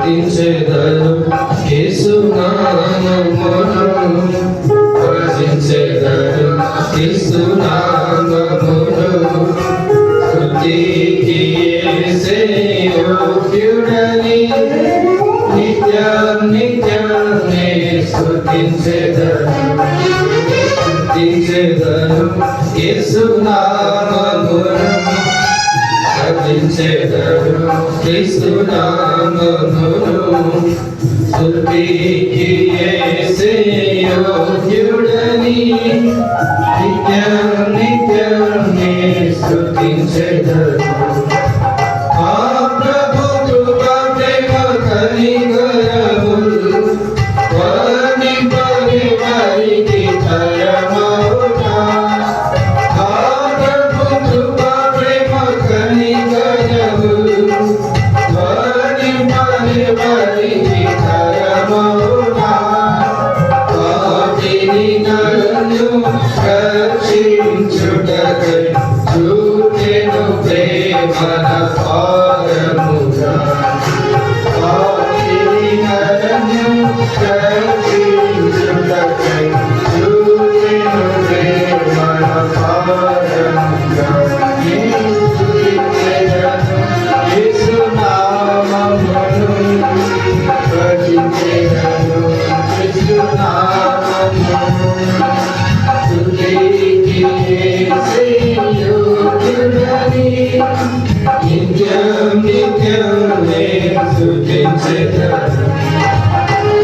స్తుతించెదను యేసు నామమును భజించెదను క్రీస్తు నామమును స్తుతికి యేసే యోగ్యుడని నిత్యం నిత్యమే స్తుతించెదను యేసు నామమును భజించెదను క్రీస్తు నామమును స్తుతికి యేసే యోగ్యుడని నిత్యం నిత్యమే స్తుతించెదను ఆ ప్రభు కృపా ప్రేమ కనికరములు వర్ణింపని వారికి తరమవునా ఆ ప్రభు కృపా ప్రేమ కనికరములు వర్ణింపని వారికి తరమవునా వాటిని నన్ను రక్షించుటకై చూచెను ప్రేమన పారముగా వాటిని నన్ను రక్షించుటకై చూచెను ప్రేమన పారముగా యేసు నామమును భజించెదను యేసు నామమును